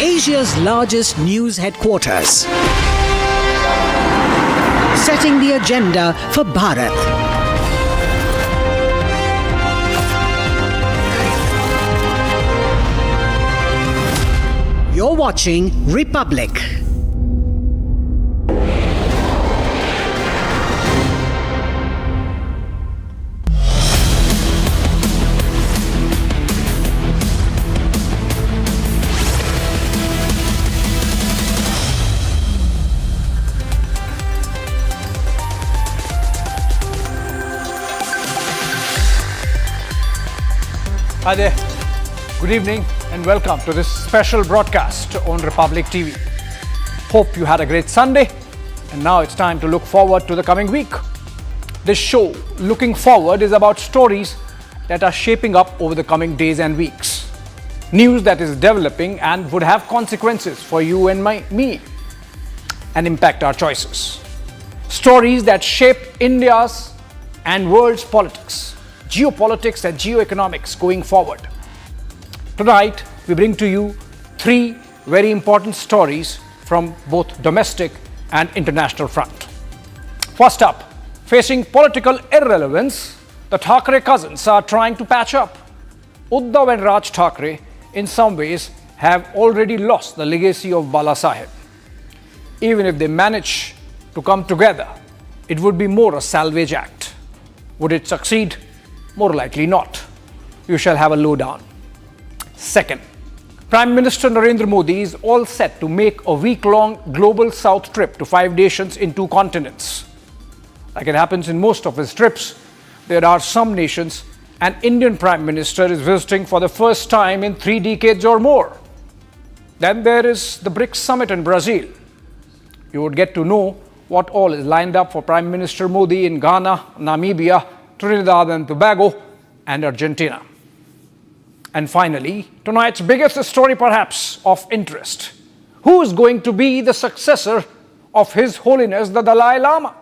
Asia's largest news headquarters, setting the agenda for Bharat. You're watching Republic. Hi there, good evening and welcome to this special broadcast on Republic TV. Hope you had a great Sunday and now it's time to look forward to the coming week. This show, Looking Forward, is about stories that are shaping up over the coming days and weeks. News that is developing and would have consequences for you and me and impact our choices. Stories that shape India's and world's politics, geopolitics and geoeconomics going forward. Tonight, we bring to you three very important stories from both domestic and international front. First up, facing political irrelevance, the Thackere cousins are trying to patch up. Uddhav and Raj Thackeray, in some ways, have already lost the legacy of Bala Saheb. Even if they manage to come together, it would be more a salvage act. Would it succeed? More likely not. You shall have a lowdown. Second, Prime Minister Narendra Modi is all set to make a week-long global south trip to 5 nations in 2 continents. Like it happens in most of his trips, there are some nations an Indian Prime Minister is visiting for the first time in 3 decades or more. Then there is the BRICS summit in Brazil. You would get to know what all is lined up for Prime Minister Modi in Ghana, Namibia, Trinidad and Tobago, and Argentina. And finally, tonight's biggest story perhaps of interest. Who is going to be the successor of His Holiness the Dalai Lama?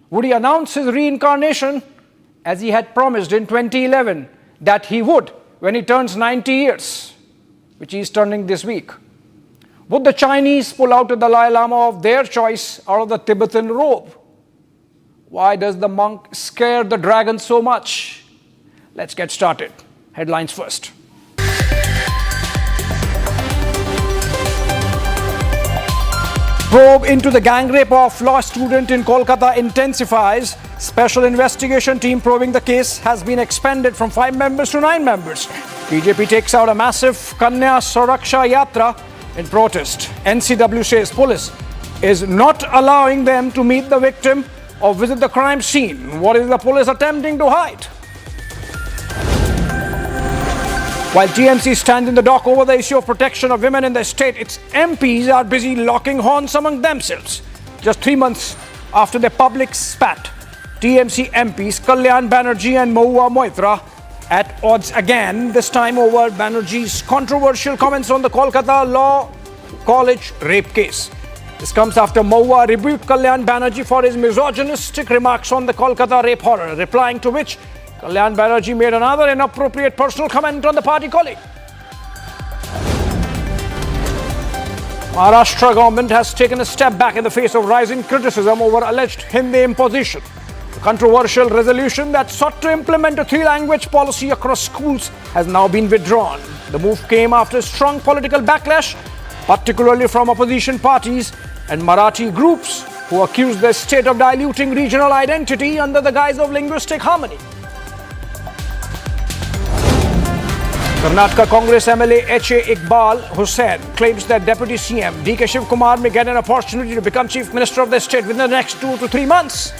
Would he announce his reincarnation as he had promised in 2011 that he would when he turns 90 years, which he is turning this week? Would the Chinese pull out the Dalai Lama of their choice out of the Tibetan robe? Why does the monk scare the dragon so much? Let's get started. Headlines first. Probe into the gang rape of law student in Kolkata intensifies. Special investigation team probing the case has been expanded from 5 members to 9 members. BJP takes out a massive Kanya Suraksha Yatra in protest. NCW says police is not allowing them to meet the victim or visit the crime scene. What is the police attempting to hide? While TMC stands in the dock over the issue of protection of women in the state, its MPs are busy locking horns among themselves. Just 3 months after their public spat, TMC MPs Kalyan Banerjee and Mahua Moitra at odds again, this time over Banerjee's controversial comments on the Kolkata Law College rape case. This comes after Mahua rebuked Kalyan Banerjee for his misogynistic remarks on the Kolkata rape horror, replying to which Kalyan Banerjee made another inappropriate personal comment on the party colleague. Maharashtra government has taken a step back in the face of rising criticism over alleged Hindi imposition. The controversial resolution that sought to implement a 3-language policy across schools has now been withdrawn. The move came after strong political backlash, particularly from opposition parties and Marathi groups who accused the state of diluting regional identity under the guise of linguistic harmony. Karnataka Congress MLA H.A. Iqbal Hussain claims that Deputy CM D.K. Shivkumar may get an opportunity to become Chief Minister of the state within the next 2 to 3 months.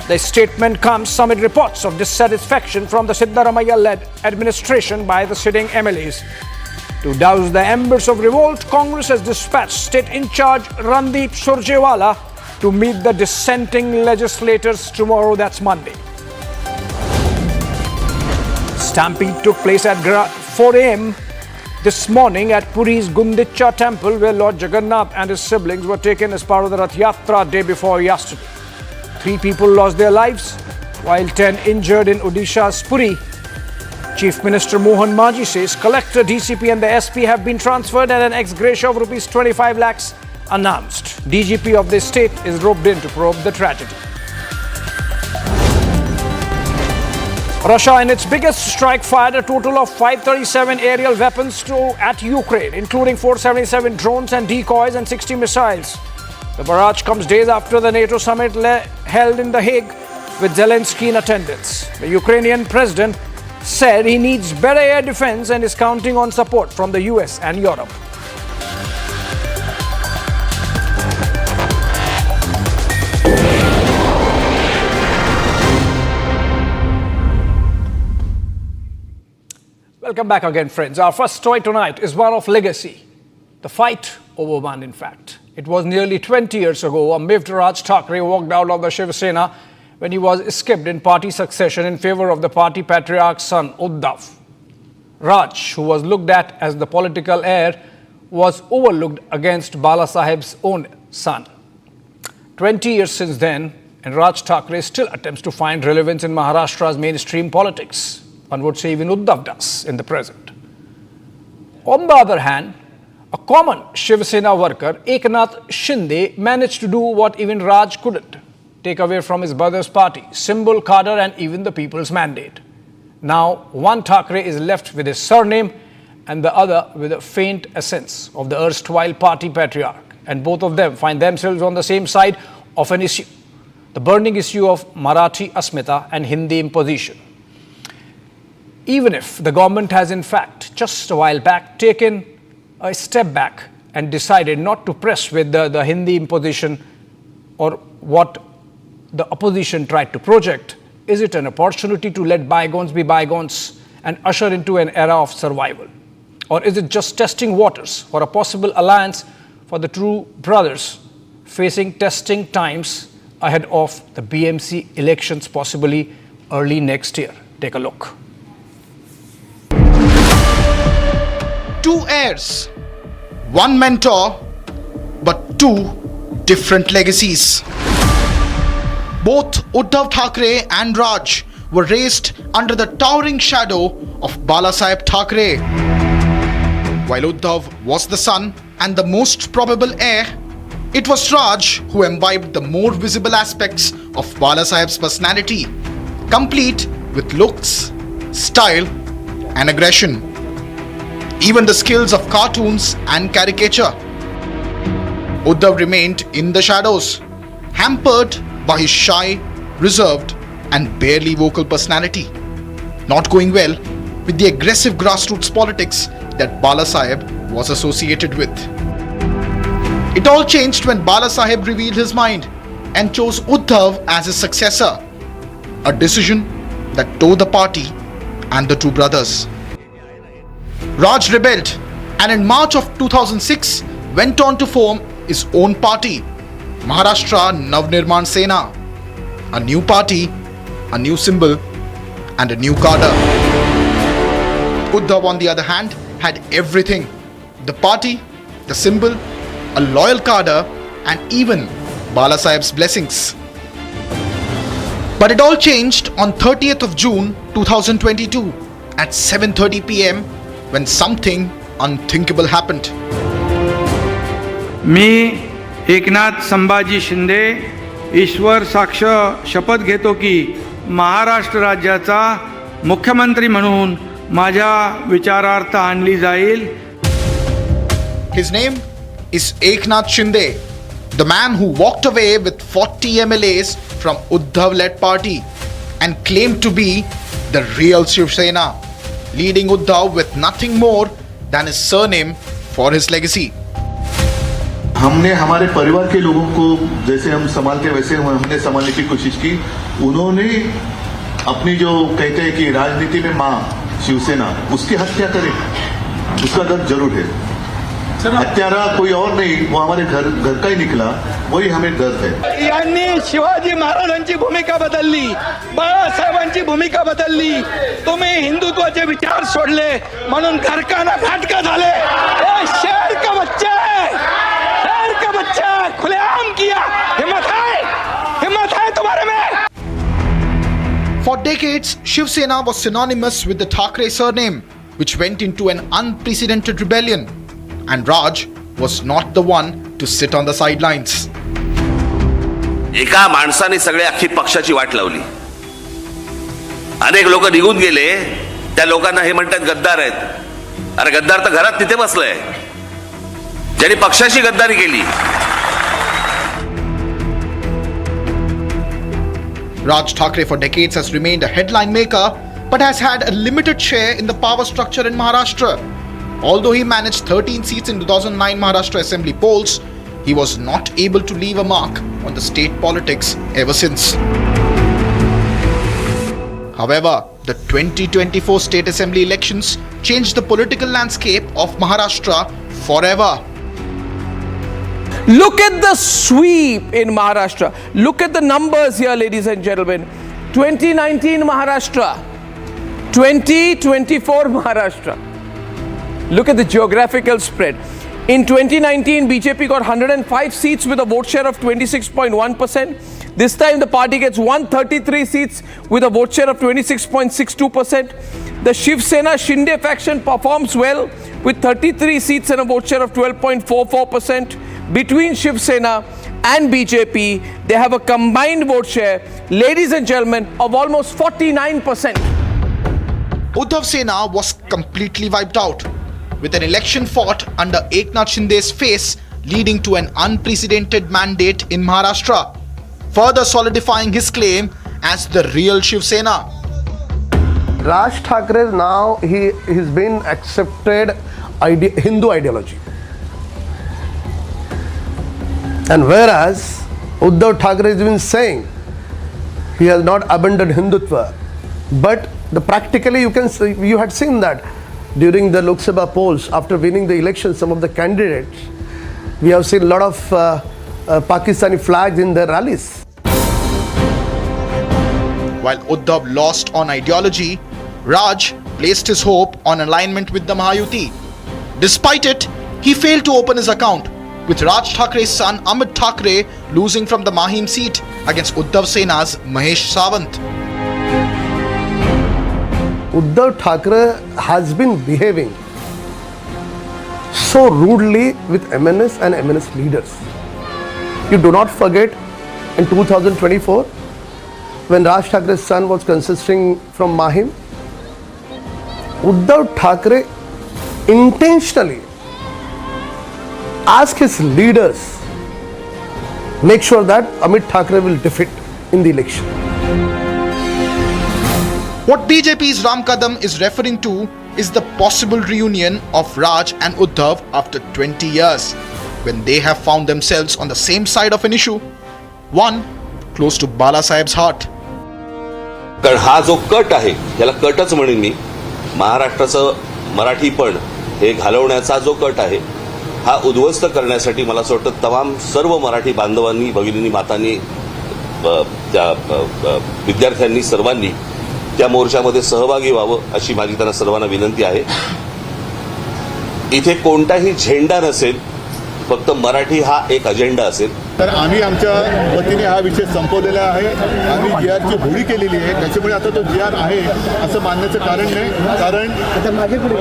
The statement comes amid reports of dissatisfaction from the Siddaramaiah-led administration by the sitting MLAs. To douse the embers of revolt, Congress has dispatched State in charge Randeep Surjewala to meet the dissenting legislators tomorrow, that's Monday. Stampede took place at 4 a.m. this morning at Puri's Gundicha temple, where Lord Jagannath and his siblings were taken as part of the Rath Yatra day before yesterday. 3 people lost their lives, while 10 injured in Odisha's Puri. Chief Minister Mohan Maji says Collector, DCP and the SP have been transferred and an ex gratia of rupees 25 lakhs announced. DGP of the state is roped in to probe the tragedy. Russia, in its biggest strike, fired a total of 537 aerial weapons at Ukraine, including 477 drones and decoys and 60 missiles. The barrage comes days after the NATO summit held in The Hague with Zelensky in attendance. The Ukrainian president said he needs better air defense and is counting on support from the US and Europe. Welcome back again, friends. Our first story tonight is one of legacy. The fight over one, in fact. It was nearly 20 years ago, Amivd Raj Thackeray walked out of the Shiv Sena when he was skipped in party succession in favor of the party patriarch's son, Uddhav. Raj, who was looked at as the political heir, was overlooked against Bala Saheb's own son. 20 years since then, and Raj Thackeray still attempts to find relevance in Maharashtra's mainstream politics. One would say even Uddhav does in the present. On the other hand, a common Shiv Sena worker, Eknath Shinde, managed to do what even Raj couldn't: take away from his brother's party, symbol, cadre and even the people's mandate. Now, one Thackeray is left with his surname and the other with a faint essence of the erstwhile party patriarch. And both of them find themselves on the same side of an issue: the burning issue of Marathi Asmita and Hindi imposition. Even if the government has in fact just a while back taken a step back and decided not to press with the Hindi imposition or what the opposition tried to project, is it an opportunity to let bygones be bygones and usher into an era of survival? Or is it just testing waters for a possible alliance for the two brothers facing testing times ahead of the BMC elections, possibly early next year? Take a look. Two heirs, one mentor, but two different legacies. Both Uddhav Thackeray and Raj were raised under the towering shadow of Balasaheb Thackeray. While Uddhav was the son and the most probable heir, it was Raj who imbibed the more visible aspects of Balasaheb's personality, complete with looks, style, and aggression. Even the skills of cartoons and caricature. Uddhav remained in the shadows, hampered by his shy, reserved, and barely vocal personality, not going well with the aggressive grassroots politics that Balasaheb was associated with. It all changed when Balasaheb revealed his mind and chose Uddhav as his successor, a decision that tore the party and the two brothers. Raj rebelled and in March of 2006 went on to form his own party, Maharashtra Navnirman Sena. A new party, a new symbol and a new cadre. Uddhav, on the other hand, had everything: the party, the symbol, a loyal cadre and even Balasaheb's blessings. But it all changed on 30th of June 2022 at 7:30 p.m. when something unthinkable happened. मी एकनाथ संभाजी शिंदे ईश्वर साक्ष शपथ घेतो की महाराष्ट्र राज्याचा मुख्यमंत्री म्हणून माझ्या विचारार्थ आणली जाईल. His name is Eknath Shinde, the man who walked away with 40 MLAs from Uddhav-led party and claimed to be the real Shiv Sena, leading Uddhav with nothing more than his surname for his legacy. हमने हमारे परिवार के लोगों को जैसे हम संभालते वैसे हमने संभालने की कोशिश की. उन्होंने अपनी जो कहते हैं कि राजनीति में मां शिवसेना, उसकी हत्या करे, उसका दर्द जरूर है. हत्यारा कोई और नहीं, वो हमारे घर का ही निकला, वही हमें दर्द है. यांनी शिवाजी महाराजांची भूमिका बदलली, बाळासाहेबांची भूमिका बदलली. तुम्ही हिंदुत्वाचे विचार सोडले म्हणून घरकाना फाटका झाले. शेर का बच्चा है, शेर का बच्चा खुलेआम किया. हिम्मत है तुम्हारे में. For decades, Shiv Sena was synonymous with the Thackere surname, which went into an unprecedented rebellion. And Raj was not the one to sit on the sidelines. एका माणसाने सगळे अख्खी पक्षाची वाट लावली. अनेक लोक निघून गेले. त्या लोकांना हे म्हणतात गद्दार आहेत. अरे गद्दार तर घरात तिथे बसलाय, ज्यांनी पक्षाची गद्दारी केली. Raj Thackere for decades has remained a headline maker but has had a limited share in the power structure in Maharashtra. Although he managed 13 seats in 2009 Maharashtra Assembly polls, he was not able to leave a mark on the state politics ever since. However, the 2024 state assembly elections changed the political landscape of Maharashtra forever. Look at the sweep in Maharashtra. Look at the numbers here, ladies and gentlemen. 2019 Maharashtra, 2024 Maharashtra. Look at the geographical spread. In 2019, BJP got 105 seats with a vote share of 26.1%. This time the party gets 133 seats with a vote share of 26.62%. The Shiv Sena Shinde faction performs well with 33 seats and a vote share of 12.44%. Between Shiv Sena and BJP, they have a combined vote share, ladies and gentlemen, of almost 49%. Uddhav Sena was completely wiped out, with an election fought under Eknath Shinde's face, leading to an unprecedented mandate in Maharashtra, further solidifying his claim as the real Shiv Sena. Raj Thackere now he's been accepted Hindu ideology, and whereas Uddhav Thackere has been saying he has not abandoned Hindutva, but practically you had seen that during the Lok Sabha polls after winning the election, some of the candidates, we have seen a lot of Pakistani flags in their rallies. While Uddhav lost on ideology, Raj placed his hope on alignment with the Mahayuti. Despite it, he failed to open his account, with Raj Thackeray's son Amit Thackere losing from the Mahim seat against Uddhav Sena's Mahesh Sawant. Uddhav Thackere has been behaving so rudely with MNS and MNS leaders. You do not forget in 2024 when Raj Thackeray's son was contesting from Mahim, Uddhav Thackere intentionally asked his leaders make sure that Amit Thackere will defeat in the election. What BJP's Ram Kadam is referring to is the possible reunion of Raj and Uddhav after 20 years, when they have found themselves on the same side of an issue, one close to Bala Saheb's heart. कारण हा जो cut आहे, याला कटच म्हणेन मी, महाराष्ट्राचं मराठीपण हे घालवण्याचा जो cut आहे, हा उद्ध्वस्त करण्यासाठी मला असं वाटतं तमाम सर्व मराठी बांधवांनी, भगिनींनी, मातांनी, त्या विद्यार्थ्यांनी, सर्वांनी त्या मोर्चामध्ये सहभागी व्हावं अशी माझी त्यांना सर्वांना विनंती आहे. इथे कोणताही झेंडा नसेल, फक्त मराठी हा एक अजेंडा असेल. तर आम्ही आमच्या वतीने हा विषय संपवलेला आहे. आम्ही GRची होळी केलेली आहे, त्याच्यामुळे आता तो GR आहे असं मानण्याचं कारण नाही. कारण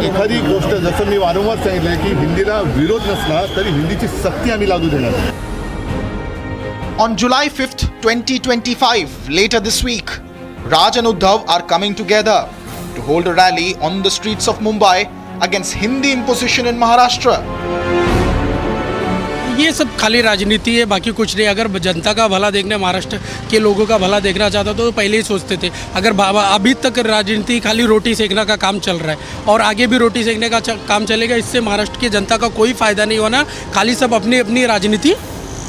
एखादी गोष्ट जसं मी वारंवार सांगितलं की हिंदीला विरोध नसला तरी हिंदीची सक्ती आम्ही लागू देणार. On July 5th, 2025, later this week, Raj and Uddhav are coming together to hold a rally on the streets of Mumbai against Hindi imposition in Maharashtra. ये सब खाली राजनीति है, बाकी कुछ नहीं. अगर जनता का भला देखना, महाराष्ट्र के लोगों का भला देखना चाहता तो पहले ही सोचते थे. अगर अभी तक राजनीति खाली रोटी सेकना का काम चल रहा है और आगे भी रोटी सेकने का काम चलेगा, इससे महाराष्ट्र की जनता का कोई फ़ायदा नहीं होना. खाली सब अपनी अपनी राजनीति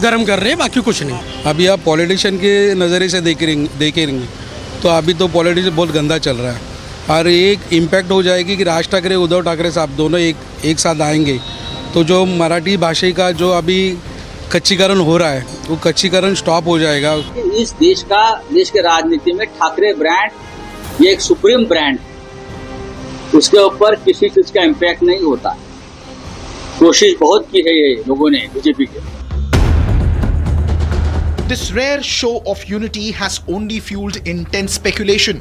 गर्म कर रहे हैं, बाकी कुछ नहीं. अभी आप पॉलिटिशियन के नज़रिए से देखेंगे तो अभी तो पॉलिटिक्स बहुत गंदा चल रहा है और एक इम्पैक्ट हो जाएगी कि राज ठाकरे, उद्धव ठाकरे साहब दोनों एक साथ आएंगे तो जो मराठी भाषा का जो अभी कच्चीकरण हो रहा है वो कच्चीकरण स्टॉप हो जाएगा. इस देश के राजनीति में ठाकरे ब्रांड ये एक सुप्रीम ब्रांड, उसके ऊपर किसी चीज का इम्पैक्ट नहीं होता. कोशिश बहुत की है ये लोगों ने, बीजेपी के. This rare show of unity has only fueled intense speculation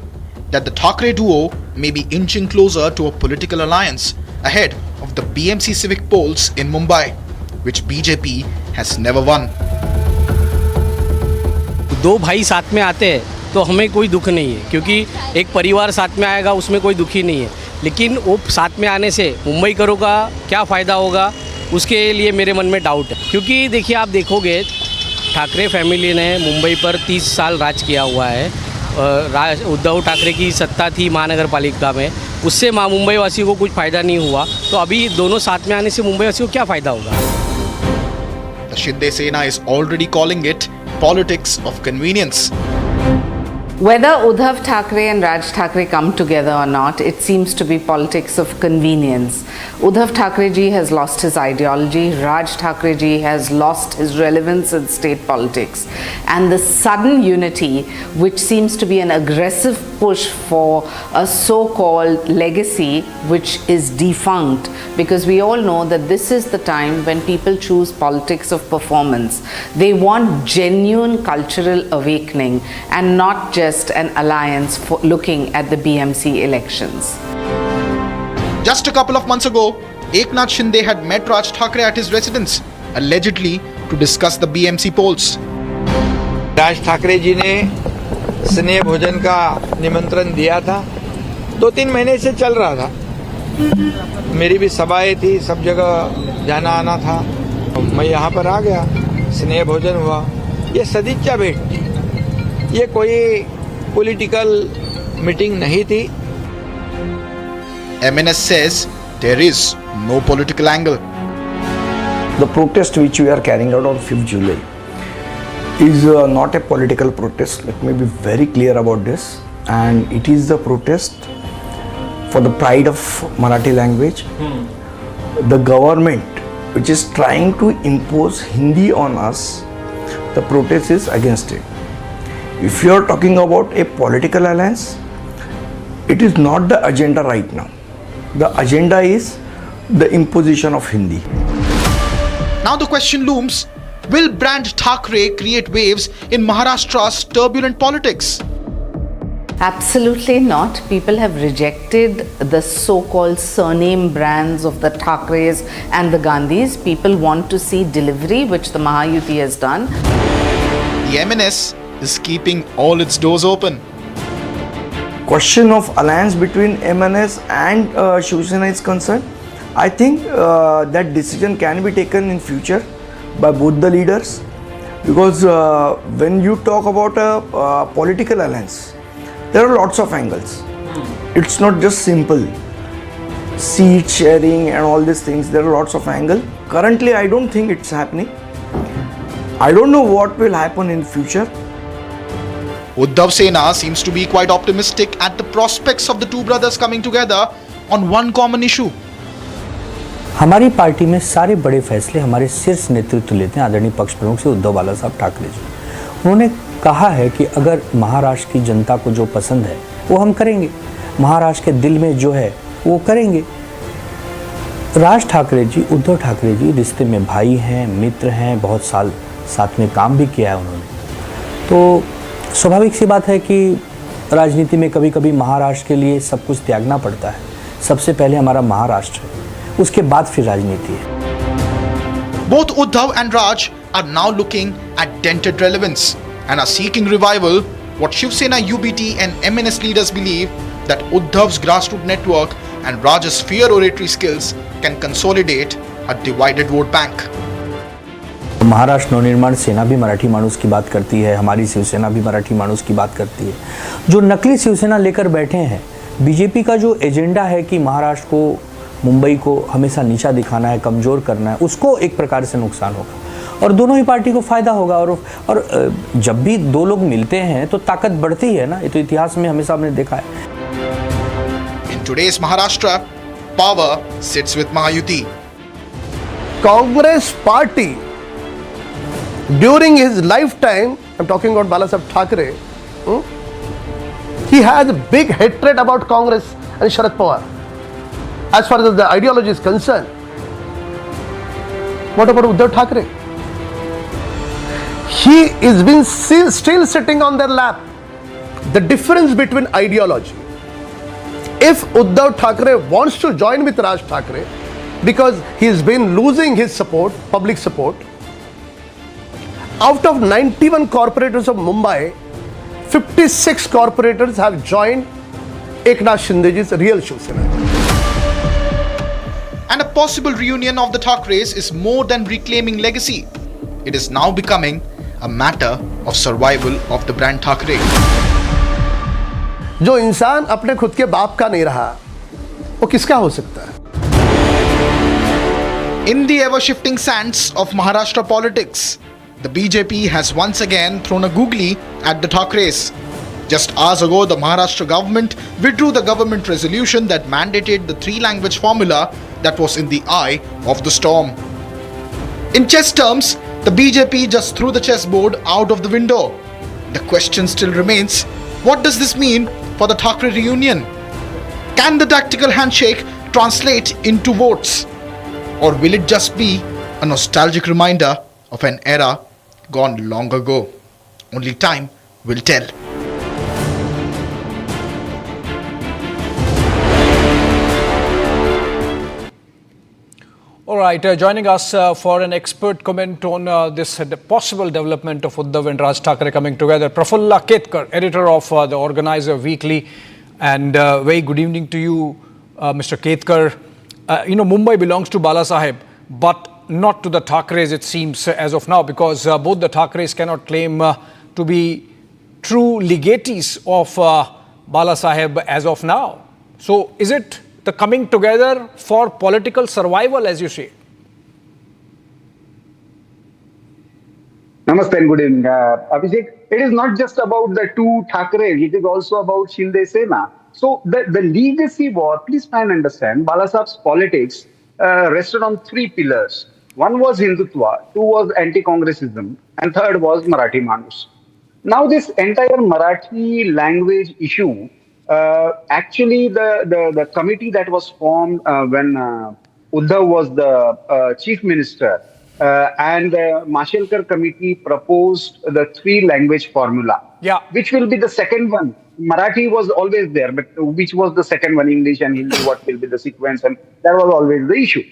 that the Thackere duo may be inching closer to a political alliance ahead of the BMC civic polls in Mumbai, which BJP has never won. दो भाई साथ में आते हैं तो हमें कोई दुख नहीं है, क्योंकि एक परिवार साथ में आएगा उसमें कोई दुखी नहीं है। लेकिन वो साथ में आने से मुंबई करों का क्या फ़ायदा होगा, उसके लिए मेरे मन में डाउट है। क्योंकि देखिए, आप देखोगे ठाकरे फैमिली ने मुंबई पर 30 साल राज किया हुआ है। उद्धव ठाकरे की सत्ता थी महानगर पालिका में, उससे मुंबई वासियों को कुछ फ़ायदा नहीं हुआ। तो अभी दोनों साथ में आने से मुंबई वासियों को क्या फ़ायदा होगा? The Shinde Sena is already calling it politics of convenience. Whether Uddhav Thackeray and Raj Thackeray come together or not, it seems to be politics of convenience. Uddhav Thackeray ji has lost his ideology, Raj Thackeray ji has lost his relevance in state politics. And the sudden unity, which seems to be an aggressive push for a so-called legacy which is defunct, because we all know that this is the time when people choose politics of performance. They want genuine cultural awakening and not just an alliance for looking at the BMC elections. Just a couple of months ago, Eknath Shinde had met Raj Thackeray at his residence, allegedly to discuss the BMC polls. Raj Thackeray ji ने स्नेह भोजन का निमंत्रण दिया था, 2-3 महीने से चल रहा था। मेरी भी सभाएं थी, सब जगह जाना आना था। मैं यहाँ पर आ गया, स्नेह भोजन हुआ। ये सदिच्छा भेंट थी, ये कोई पॉलिटिकल मीटिंग नहीं थी। MNS says there is no political angle. The protest which we are carrying out on 5th July is not a political protest. Let me be very clear about this. And it is the protest for the pride of Marathi language. The government which is trying to impose Hindi on us, the protest is against it. If you are talking about a political alliance, it is not the agenda right now. The agenda is the imposition of Hindi. Now the question looms, will brand Thackeray create waves in Maharashtra's turbulent politics? Absolutely not. People have rejected the so-called surname brands of the Thackeray's and the Gandhis. People want to see delivery, which the Mahayuti has done. The MNS is keeping all its doors open. Question of alliance between MNS and Shiv Sena is concerned, I think that decision can be taken in future by both the leaders, because when you talk about a political alliance, there are lots of angles. It's not just simple seat sharing and all these things. There are lots of angles. Currently, I don't think it's happening. I don't know what will happen in future. Uddhav Sena seems to be quite optimistic at the prospects of the two brothers coming together on one common issue. हमारी party में सारे बड़े फैसले हमारे शीर्ष नेतृत्व लेते हैं आदरणीय पक्ष प्रमुख से उद्धव बाला साहब ठाकरे जी। उन्होंने कहा है कि अगर महाराष्ट्र की जनता को जो पसंद है वो हम करेंगे, महाराष्ट्र के दिल में जो है वो करेंगे। राज ठाकरे जी, उद्धव ठाकरे जी रिश्ते में भाई हैं, मित्र हैं, बहुत साल साथ में काम भी किया है उन्होंने। तो स्वाभाविक सी बात है कि राजनीति में कभी कभी महाराष्ट्र के लिए सब कुछ त्यागना पड़ता है। सबसे पहले हमारा महाराष्ट्र है, उसके बाद फिर राजनीति है। Both Uddhav and Raj are now looking at dented relevance and are seeking revival. What Shiv Sena, UBT and MNS leaders believe that Uddhav's grassroots network and Raj's fear oratory skills can consolidate a divided vote bank. Maharashtra Navnirman सेना भी मराठी मानुस की बात करती है, हमारी शिवसेना भी मराठी मानुस की बात करती है। जो नकली शिवसेना लेकर बैठे हैं, बीजेपी का जो एजेंडा है कि महाराष्ट्र को, मुंबई को हमेशा नीचा दिखाना है, कमज़ोर करना है, उसको एक प्रकार से नुकसान होगा और दोनों ही पार्टी को फ़ायदा होगा। और जब भी दो लोग मिलते हैं तो ताकत बढ़ती है ना, ये तो इतिहास में हमेशा हमने देखा है। In today's Maharashtra, power sits with Mahayuti. Congress party during his lifetime, I'm talking about Balasaheb Thackeray, he has a big hatred about Congress and Sharad Pawar as far as the ideology is concerned. What about Uddhav Thackeray? He is been still sitting on their lap the difference between ideology. If Uddhav Thackeray wants to join with Raj Thackeray because he's been losing his support, public support, out of 91 corporators of Mumbai, 56 corporators have joined Eknath Shindeji's real Shiv Sena. And a possible reunion of the Thackeray's is more than reclaiming legacy. It is now becoming a matter of survival of the brand Thackeray. जो इंसान अपने खुद के बाप का नहीं रहा, वो किसका हो सकता है? In the ever-shifting sands of Maharashtra politics, the BJP has once again thrown a googly at the Thackeray's. Just hours ago, the Maharashtra government withdrew the government resolution that mandated the three-language formula that was in the eye of the storm. In chess terms, the BJP just threw the chessboard out of the window. The question still remains, what does this mean for the Thackeray reunion? Can the tactical handshake translate into votes? Or will it just be a nostalgic reminder of an era gone long ago? Only time will tell. All right, joining us for an expert comment on this possible development of Uddhav and Raj Thackeray coming together, Prafulla Ketkar, editor of the Organizer Weekly. And very good evening to you, Mr. Ketkar. Mumbai belongs to Bala Saheb, but not to the Thackeray's, it seems, as of now, because both the Thackeray's cannot claim to be true legatees of Bala Saheb as of now. So is it the coming together for political survival, as you say? Namaste and good evening. Abhishek, it is not just about the two Thackeray's, it is also about Shinde Sena. So the legacy war, please try and understand, Bala Saheb's politics rested on three pillars. One was Hindutva, two was anti-Congressism, and third was Marathi Manus. Now this entire Marathi language issue, actually the committee that was formed when Uddhav was the chief minister and the Mashelkar committee proposed the three-language formula, which will be the second one. Marathi was always there, but which was the second one, English and Hindi, what will be the sequence, and that was always the issue.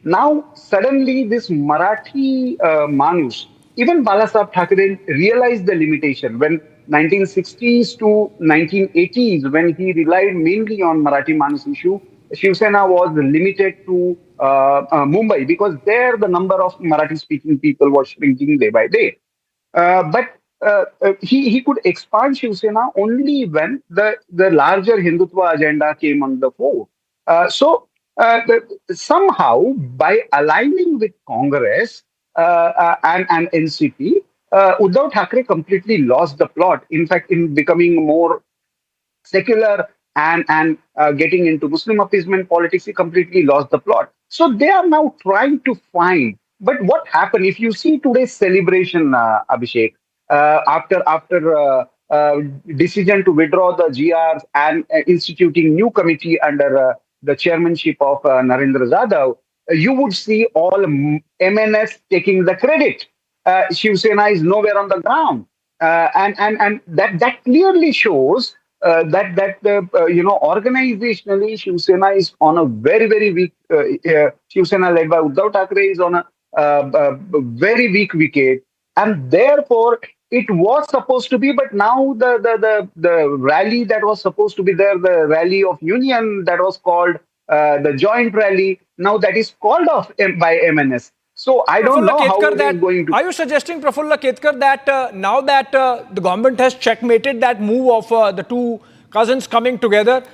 Now, suddenly this Marathi Manus, even Bala Saheb Thackeray realized the limitation when 1960s to 1980s, when he relied mainly on Marathi Manus issue, Shiv Sena was limited to Mumbai because there the number of Marathi-speaking people was shrinking day by day. But he could expand Shiv Sena only when the larger Hindutva agenda came on the fore. Somehow, by aligning with Congress and NCP, Uddhav Thackeray completely lost the plot. In fact, in becoming more secular and getting into Muslim appeasement politics, he completely lost the plot. So they are now trying to find. But what happened if you see today's celebration, Abhishek, after decision to withdraw the GRs and instituting new committee under the chairmanship of Narendra Jadhav, you would see all MNS taking the credit. Shiv Sena is nowhere on the ground, and that clearly shows that organizationally Shiv Sena is on a very weak. Shiv Sena led by Uddhav Thackeray is on a very weak wicket, and therefore it was supposed to be. But now the rally that was supposed to be there, the rally of union that was called the joint rally, now that is called off by MNS. So I don't know how it is going to. Are you suggesting, Prafulla Ketkar, that now that the government has checkmated that move of the two cousins coming together,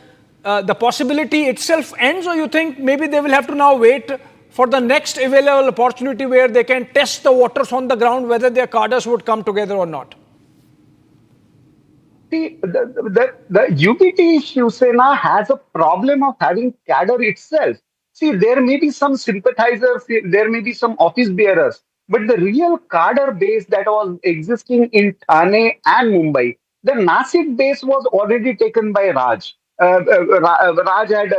the possibility itself ends, or you think maybe they will have to now wait for the next available opportunity where they can test the waters on the ground whether their cadres would come together or not? See, the UPT Shiv Sena has a problem of having cadre itself. See, there may be some sympathizers, there may be some office bearers, but the real cadre base that was existing in Thane and Mumbai, the Nasik base was already taken by Raj. Raj had,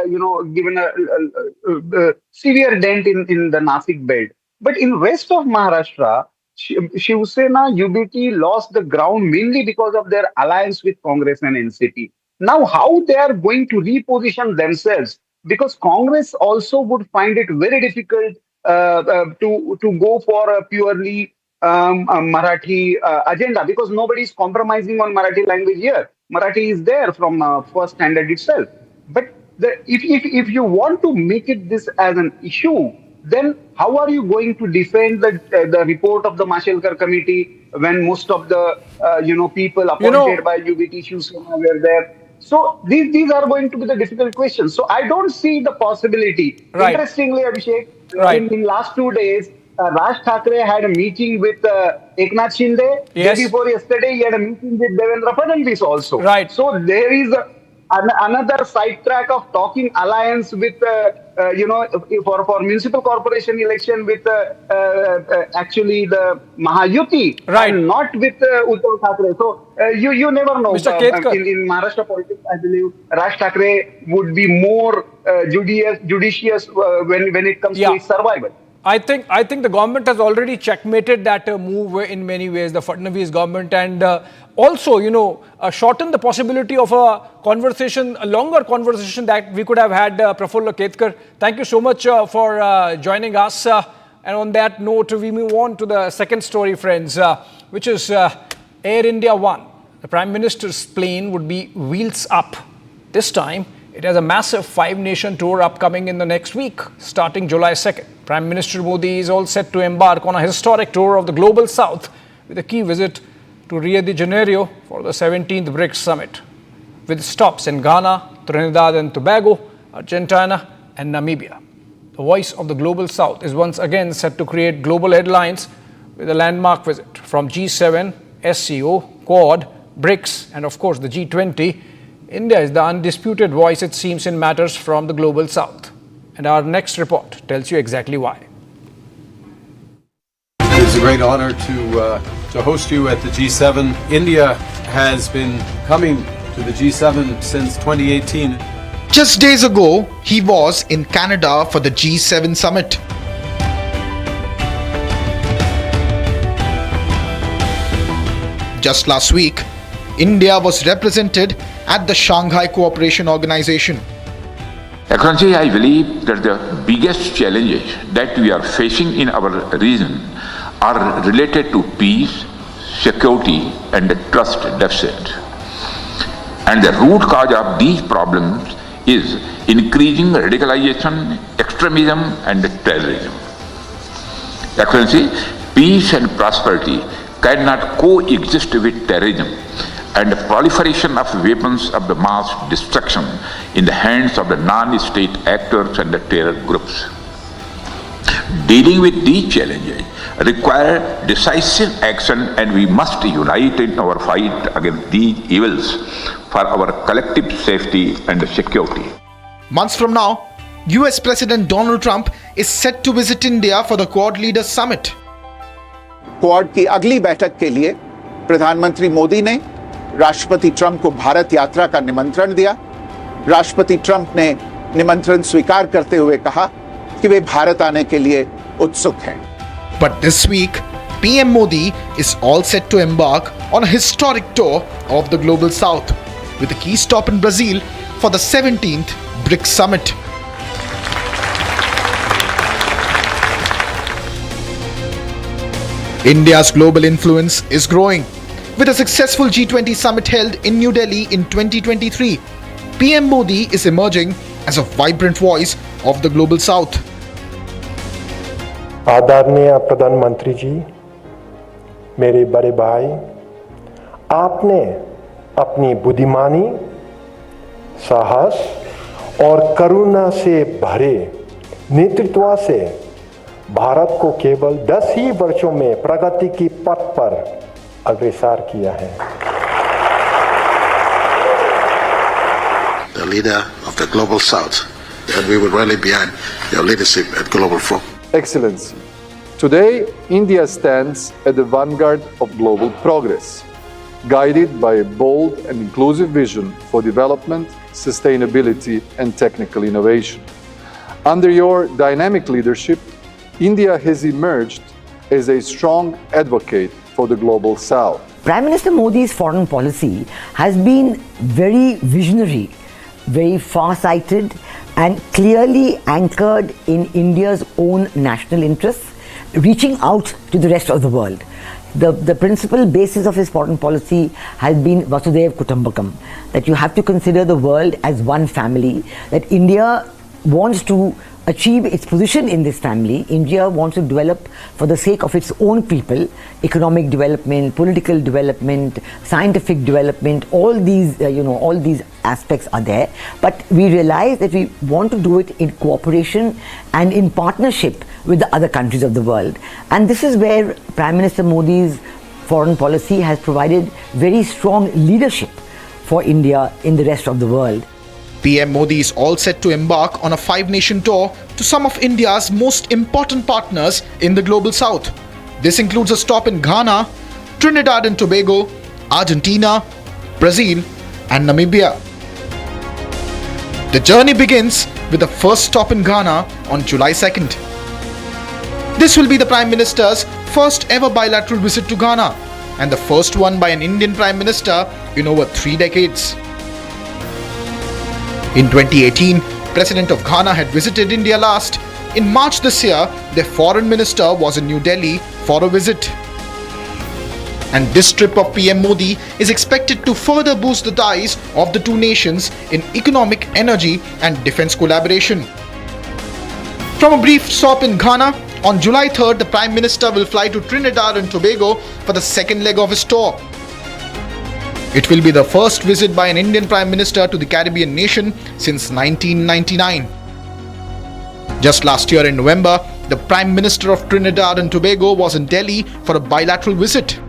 given a severe dent in the Nasik belt. But in rest of Maharashtra, Shiv Sena UBT lost the ground mainly because of their alliance with Congress and NCP. Now, how they are going to reposition themselves? Because Congress also would find it very difficult to go for a purely a Marathi agenda, because nobody is compromising on Marathi language here. Marathi is there from first standard itself. But if you want to make it this as an issue, then how are you going to defend the report of the Mashelkar committee when most of the people appointed by UBT Shiv Sena were there? So these are going to be the difficult questions. So I don't see the possibility. Right. Interestingly, Abhishek, Right. in last 2 days, Raj Thackeray had a meeting with Eknath Shinde. Yes. Day before yesterday, he had a meeting with Devendra Fadnavis also. Right. So there is another sidetrack of talking alliance with, for municipal corporation election with actually the Mahayuti, Right. and not with Uddhav Thackeray. So you never know. Mr. Ketkar. In Maharashtra politics, I believe Raj Thackeray would be more judicious when it comes to his survival. I think the government has already checkmated that move in many ways, the Fadnavis government, and also, shortened the possibility of a conversation, a longer conversation that we could have had. Prafulla Ketkar, thank you so much for joining us. And on that note, we move on to the second story, friends, which is Air India One. The Prime Minister's plane would be wheels up. This time, it has a massive 5-nation tour upcoming in the next week, starting July 2nd. Prime Minister Modi is all set to embark on a historic tour of the Global South with a key visit to Rio de Janeiro for the 17th BRICS Summit, with stops in Ghana, Trinidad and Tobago, Argentina and Namibia. The voice of the Global South is once again set to create global headlines with a landmark visit from G7, SCO, Quad, BRICS and of course the G20. India is the undisputed voice, it seems, in matters from the Global South. And our next report tells you exactly why. It's a great honor to host you at the G7. India has been coming to the G7 since 2018. Just days ago, he was in Canada for the G7 summit. Just last week, India was represented at the Shanghai Cooperation Organization. Excellency, I believe that the biggest challenges that we are facing in our region are related to peace, security and the trust deficit. And the root cause of these problems is increasing radicalization, extremism and terrorism. Excellency, peace and prosperity cannot coexist with terrorism and the proliferation of weapons of the mass destruction in the hands of the non-state actors and the terror groups. Dealing with these challenges require decisive action, and we must unite in our fight against these evils for our collective safety and security. Months from now, US President Donald Trump is set to visit India for the Quad Leaders Summit. Quad की अगली बैठक के लिए प्रधानमंत्री मोदी ने राष्ट्रपति Trump को भारत यात्रा का निमंत्रण दिया। राष्ट्रपति ट्रंप ने निमंत्रण स्वीकार करते हुए कहा कि वे भारत आने के लिए उत्सुक हैं। But this week, PM Modi is all set to embark on a historic tour of the Global South, with a key stop in Brazil for the 17th BRICS Summit. India's global influence is growing. With a successful G20 summit held in New Delhi in 2023, PM Modi is emerging as a vibrant voice of the Global South. आदरणीय प्रधानमंत्री जी, मेरे बड़े भाई, आपने अपनी बुद्धिमानी, साहस और करुणा से भरे नेतृत्व से भारत को केवल 10 ही वर्षों में प्रगति की पथ पर अग्रसर किया है। The leader of the Global South, and we will rally behind your leadership at Global Forum. Excellency, today India stands at the vanguard of global progress, guided by a bold and inclusive vision for development, sustainability and technical innovation. Under your dynamic leadership, India has emerged as a strong advocate for the global south. Prime Minister Modi's foreign policy has been very visionary, very far-sighted and clearly anchored in India's own national interests, reaching out to the rest of the world. The principal basis of his foreign policy has been Vasudhaiva Kutumbakam, that you have to consider the world as one family, that India wants to achieve its position in this family. India wants to develop for the sake of its own people, economic development, political development, scientific development, all these all these aspects are there, but we realize that we want to do it in cooperation and in partnership with the other countries of the world. And this is where Prime Minister Modi's foreign policy has provided very strong leadership for India in the rest of the world. PM Modi is all set to embark on a 5-nation tour to some of India's most important partners in the global south. This includes a stop in Ghana, Trinidad and Tobago, Argentina, Brazil and Namibia. The journey begins with the first stop in Ghana on July 2nd. This will be the Prime Minister's first ever bilateral visit to Ghana and the first one by an Indian Prime Minister in over 3 decades. In 2018, President of Ghana had visited India last. In March this year, their foreign minister was in New Delhi for a visit. And this trip of PM Modi is expected to further boost the ties of the two nations in economic, energy and defense collaboration. From a brief stop in Ghana, on July 3rd, the Prime Minister will fly to Trinidad and Tobago for the second leg of his tour. It will be the first visit by an Indian Prime Minister to the Caribbean nation since 1999. Just last year in November, the Prime Minister of Trinidad and Tobago was in Delhi for a bilateral visit.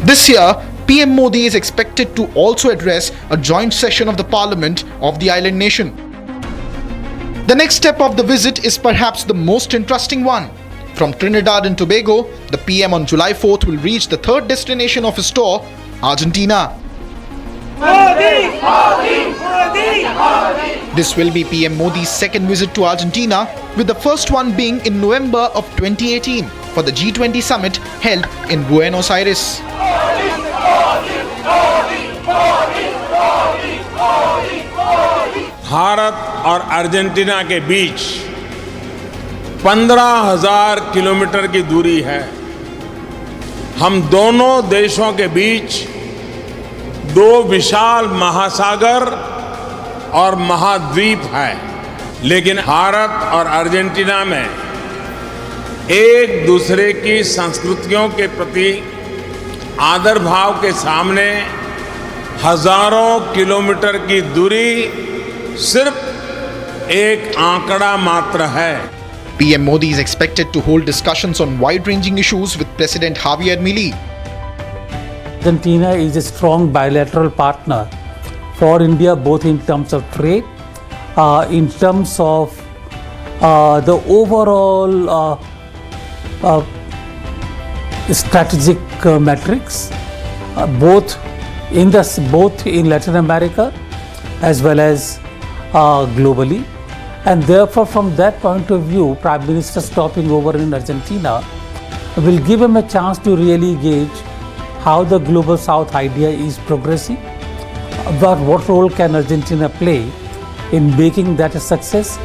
This year, PM Modi is expected to also address a joint session of the Parliament of the island nation. The next step of the visit is perhaps the most interesting one. From Trinidad and Tobago, the PM on July 4th will reach the third destination of his tour, Argentina. This will be PM Modi's second visit to Argentina, with the first one being in November of 2018 for the G20 summit held in Buenos Aires. Bharat और Argentina के बीच 15,000 kilometre की दूरी है। हम दोनों देशों के बीच दो विशाल महासागर और महाद्वीप है, लेकिन भारत और अर्जेंटीना में एक दूसरे की संस्कृतियों के प्रति आदर भाव के सामने हजारों किलोमीटर की दूरी सिर्फ एक आंकड़ा मात्र है। PM Modi is expected to hold discussions on wide-ranging issues with President Javier Milei. Argentina is a strong bilateral partner for India, both in terms of trade, in terms of the overall strategic metrics, both in Latin America as well as globally. And therefore, from that point of view, Prime Minister stopping over in Argentina will give him a chance to really gauge how the Global South idea is progressing, but what role can Argentina play in making that a success.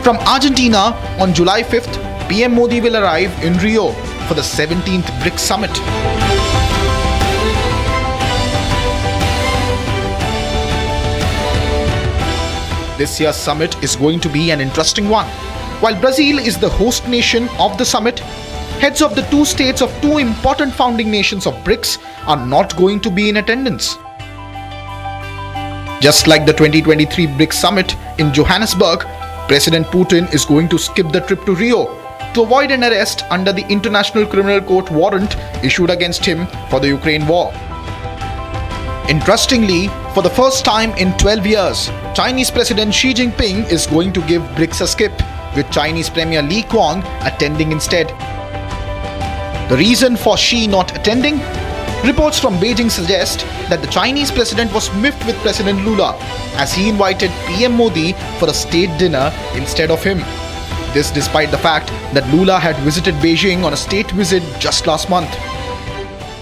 From Argentina, on July 5th, PM Modi will arrive in Rio for the 17th BRICS summit. This year's summit is going to be an interesting one. While Brazil is the host nation of the summit, heads of the two states of two important founding nations of BRICS are not going to be in attendance. Just like the 2023 BRICS summit in Johannesburg, President Putin is going to skip the trip to Rio to avoid an arrest under the International Criminal Court warrant issued against him for the Ukraine war. Interestingly, for the first time in 12 years, Chinese President Xi Jinping is going to give BRICS a skip, with Chinese Premier Li Qiang attending instead. The reason for Xi not attending? Reports from Beijing suggest that the Chinese president was miffed with President Lula as he invited PM Modi for a state dinner instead of him. This despite the fact that Lula had visited Beijing on a state visit just last month.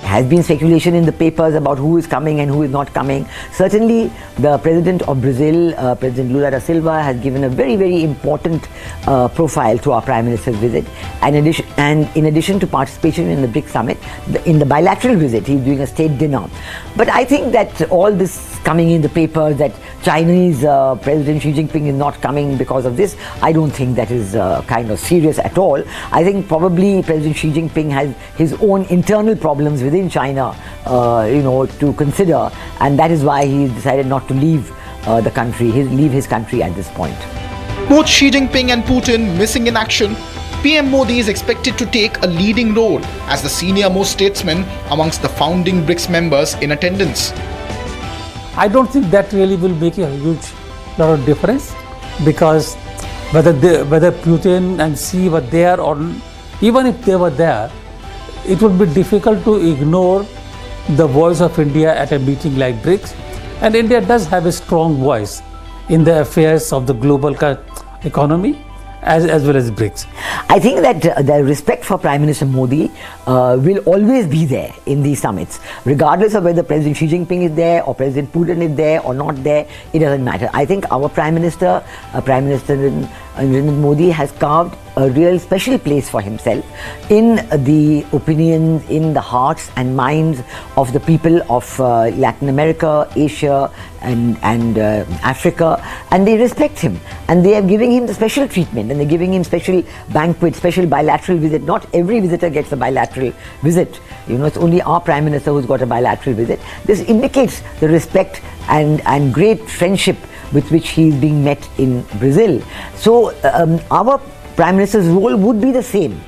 Has been speculation in the papers about who is coming and who is not coming. Certainly, the President of Brazil, President Lula da Silva, has given a very, very important profile to our Prime Minister's visit. And in addition to participation in the BRICS summit, in the bilateral visit, he's doing a state dinner. But I think that all this coming in the papers that Chinese President Xi Jinping is not coming because of this, I don't think that is kind of serious at all. I think probably President Xi Jinping has his own internal problems within China, to consider, and that is why he decided not to leave the country, leave his country at this point. Both Xi Jinping and Putin missing in action, PM Modi is expected to take a leading role as the senior-most statesman amongst the founding BRICS members in attendance. I don't think that really will make a huge lot of difference, because whether Putin and Xi were there or even if they were there, it would be difficult to ignore the voice of India at a meeting like BRICS. And India does have a strong voice in the affairs of the global economy as well as BRICS. I think that the respect for Prime Minister Modi will always be there in these summits. Regardless of whether President Xi Jinping is there or President Putin is there or not there, it doesn't matter. I think our Prime Minister, Prime Minister Narendra Modi, has carved a real special place for himself in the opinions, in the hearts and minds of the people of Latin America, Asia and Africa, and they respect him and they are giving him the special treatment and they're giving him special banquet, special bilateral visit. Not every visitor gets a bilateral visit. It's only our Prime Minister who's got a bilateral visit. This indicates the respect and great friendship with which he is being met in Brazil. So our Prime Minister's role would be the same.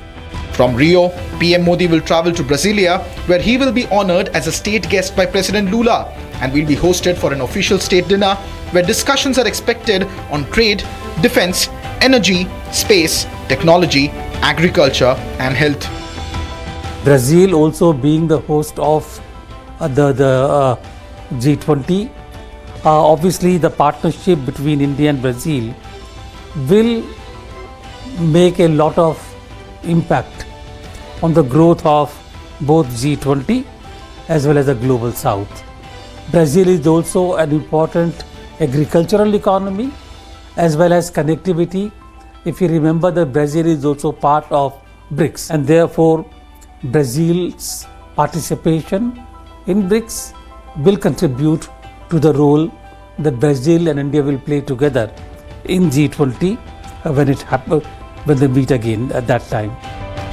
From Rio, PM Modi will travel to Brasilia, where he will be honored as a state guest by President Lula and will be hosted for an official state dinner where discussions are expected on trade, defense, energy, space, technology, agriculture and health. Brazil also being the host of the G20, obviously the partnership between India and Brazil will make a lot of impact on the growth of both G20 as well as the global south. Brazil is also an important agricultural economy as well as connectivity. If you remember that Brazil is also part of BRICS, and therefore Brazil's participation in BRICS will contribute to the role that Brazil and India will play together in G20 when they meet again at that time.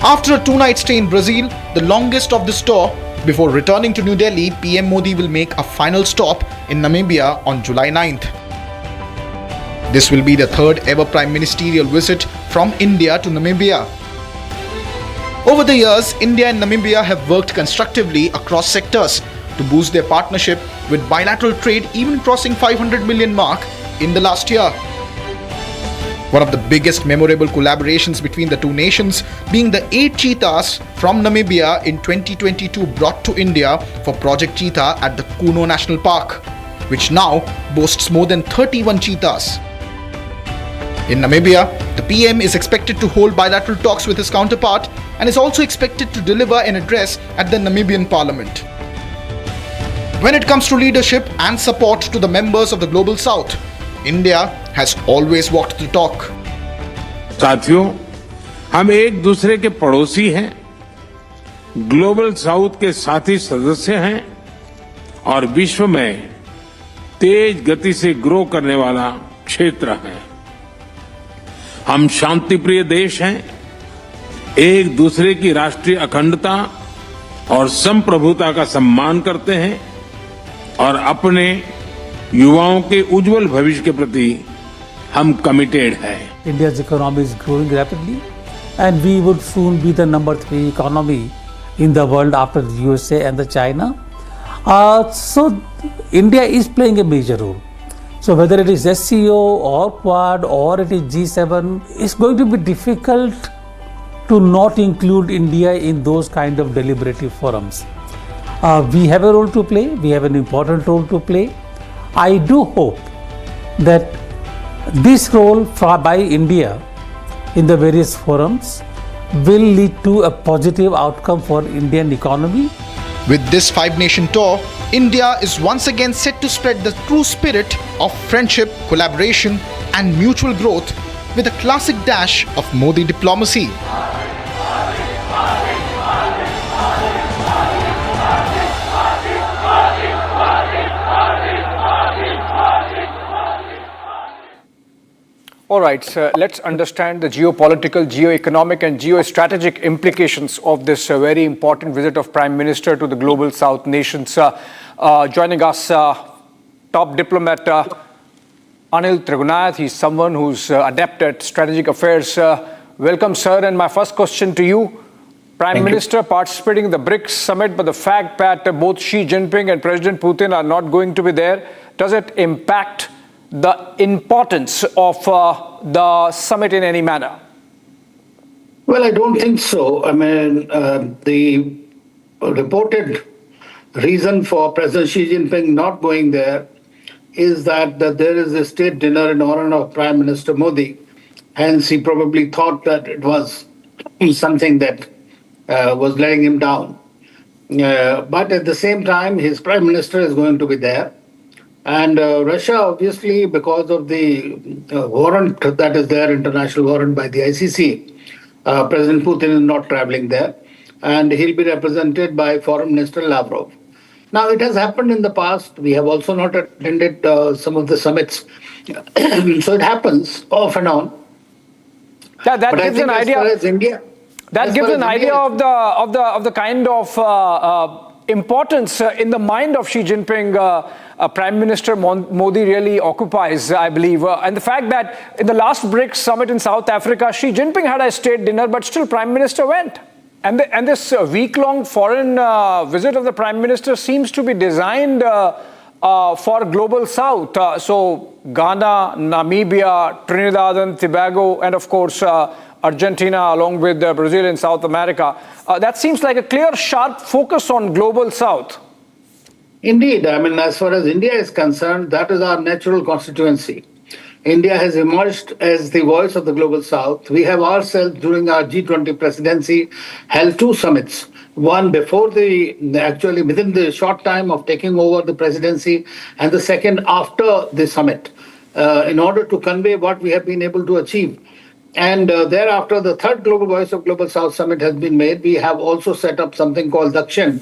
After a 2-night stay in Brazil, the longest of this tour, before returning to New Delhi, PM Modi will make a final stop in Namibia on July 9th. This will be the third ever prime ministerial visit from India to Namibia. Over the years, India and Namibia have worked constructively across sectors to boost their partnership, with bilateral trade even crossing 500 million mark in the last year. One of the biggest memorable collaborations between the two nations being the 8 cheetahs from Namibia in 2022 brought to India for Project Cheetah at the Kuno National Park, which now boasts more than 31 cheetahs. In Namibia, the PM is expected to hold bilateral talks with his counterpart and is also expected to deliver an address at the Namibian Parliament. When it comes to leadership and support to the members of the Global South, India has always walked the talk. साथियों, हम एक दूसरे के पड़ोसी हैं, global south के साथी सदस्य हैं और विश्व में तेज गति से ग्रो करने वाला क्षेत्र है। हम शांतिप्रिय देश हैं, एक दूसरे की राष्ट्रीय अखंडता और संप्रभुता का सम्मान करते हैं और अपने युवाओं के उज्जवल भविष्य के प्रति हम कमिटेड हैं। India's economy is growing rapidly and we would soon be the number 3 economy in the world after the USA and the China. So India is playing a major role. So whether it is SCO or Quad or it is G7, it's going to be difficult to not include India in those kind of deliberative forums. We have a role to play, we have an important role to play. I do hope that this role by India in the various forums will lead to a positive outcome for Indian economy. With this five-nation tour, India is once again set to spread the true spirit of friendship, collaboration and mutual growth with a classic dash of Modi diplomacy. All right, let's understand the geopolitical, geo-economic and geostrategic implications of this very important visit of Prime Minister to the Global South nations. Joining us, top diplomat Anil Trigunath. He's someone who's adept at strategic affairs. Welcome, sir. And my first question to you, Prime Minister participating in the BRICS summit, but the fact that both Xi Jinping and President Putin are not going to be there, does it impact the importance of the summit in any manner? Well, I don't think so. I mean, the reported reason for President Xi Jinping not going there is that there is a state dinner in honor of Prime Minister Modi. Hence, he probably thought that it was something that was letting him down. But at the same time, his Prime Minister is going to be there. And Russia, obviously, because of the warrant that is there, international warrant by the ICC, President Putin is not traveling there. And he'll be represented by Foreign Minister Lavrov. Now, it has happened in the past. We have also not attended some of the summits. So it happens off and on. That gives an idea. That gives an idea of the kind of importance in the mind of Xi Jinping. Prime Minister Modi really occupies, I believe. And the fact that in the last BRICS summit in South Africa, Xi Jinping had a state dinner, but still Prime Minister went. And this week-long foreign visit of the Prime Minister seems to be designed for Global South. So Ghana, Namibia, Trinidad and Tobago, and of course Argentina, along with Brazil and South America. That seems like a clear, sharp focus on Global South. Indeed. I mean, as far as India is concerned, that is our natural constituency. India has emerged as the voice of the Global South. We have ourselves, during our G20 presidency, held two summits. One before actually within the short time of taking over the presidency, and the second after the summit, in order to convey what we have been able to achieve. And thereafter, the third Global Voice of Global South Summit has been made. We have also set up something called THACKERAYS,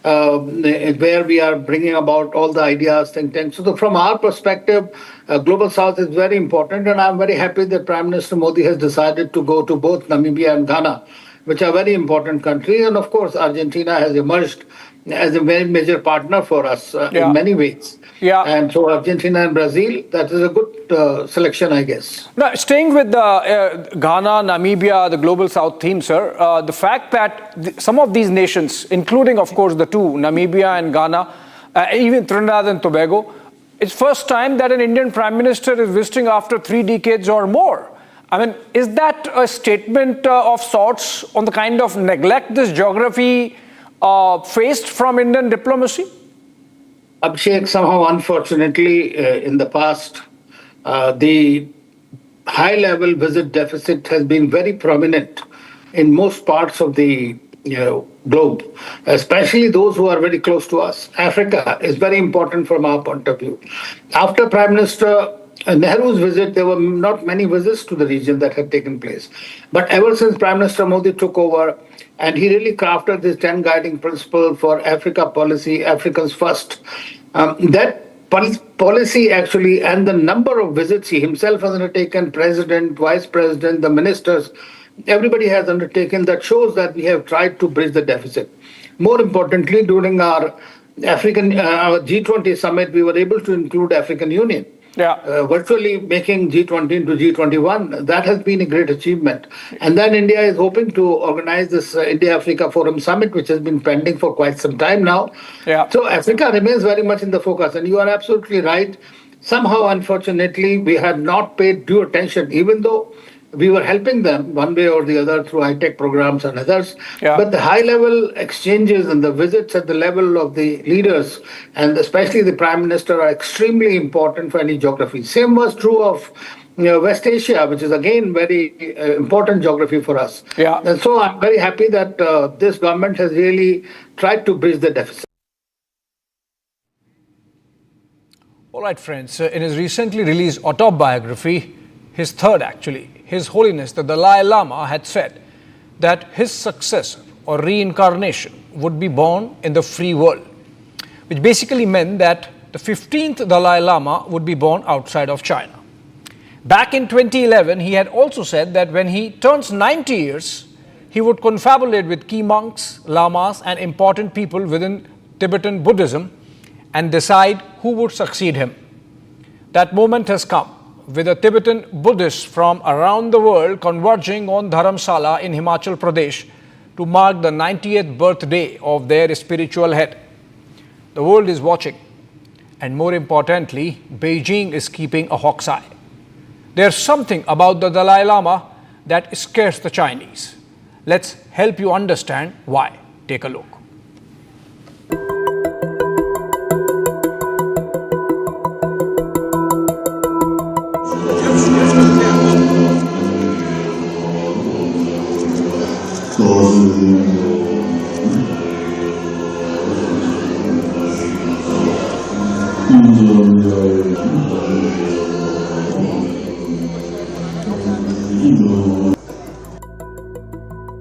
where we are bringing about all the ideas, think tanks. So from our perspective, Global South is very important, and I'm very happy that Prime Minister Modi has decided to go to both Namibia and Ghana, which are very important countries. And of course, Argentina has emerged as a very major partner for us in many ways. Yeah. And so Argentina and Brazil, that is a good selection, I guess. Now, staying with Ghana, Namibia, the Global South theme, sir, the fact that some of these nations, including, of course, the two, Namibia and Ghana, even Trinidad and Tobago, it's first time that an Indian Prime Minister is visiting after 3 decades or more. I mean, is that a statement of sorts on the kind of neglect this geography faced from Indian diplomacy? Abhishek, somehow, unfortunately, in the past, the high-level visit deficit has been very prominent in most parts of the globe, especially those who are very close to us. Africa is very important from our point of view. After Prime Minister Nehru's visit, there were not many visits to the region that had taken place. But ever since Prime Minister Modi took over, and he really crafted this 10 guiding principle for Africa policy, Africans first, that policy actually, and the number of visits he himself has undertaken, President, Vice President, the ministers, everybody has undertaken, that shows that we have tried to bridge the deficit. More importantly, during our G20 summit, we were able to include African Union. Virtually making G20 into G21. That has been a great achievement. And then India is hoping to organize this India-Africa Forum Summit, which has been pending for quite some time now. So Africa remains very much in the focus. And you are absolutely right. Somehow, unfortunately, we have not paid due attention, even though we were helping them one way or the other through high-tech programs and others. But the high-level exchanges and the visits at the level of the leaders, and especially the Prime Minister, are extremely important for any geography. Same was true of West Asia, which is again very important geography for us. Yeah. And so I'm very happy that this government has really tried to bridge the deficit. All right, friends. In his recently released autobiography, his third actually, His Holiness the Dalai Lama had said that his successor or reincarnation would be born in the free world, which basically meant that the 15th Dalai Lama would be born outside of China. Back in 2011, he had also said that when he turns 90 years, he would confabulate with key monks, lamas, and important people within Tibetan Buddhism and decide who would succeed him. That moment has come, with the Tibetan Buddhists from around the world converging on Dharamsala in Himachal Pradesh to mark the 90th birthday of their spiritual head. The world is watching, and more importantly, Beijing is keeping a hawk's eye. There's something about the Dalai Lama that scares the Chinese. Let's help you understand why. Take a look.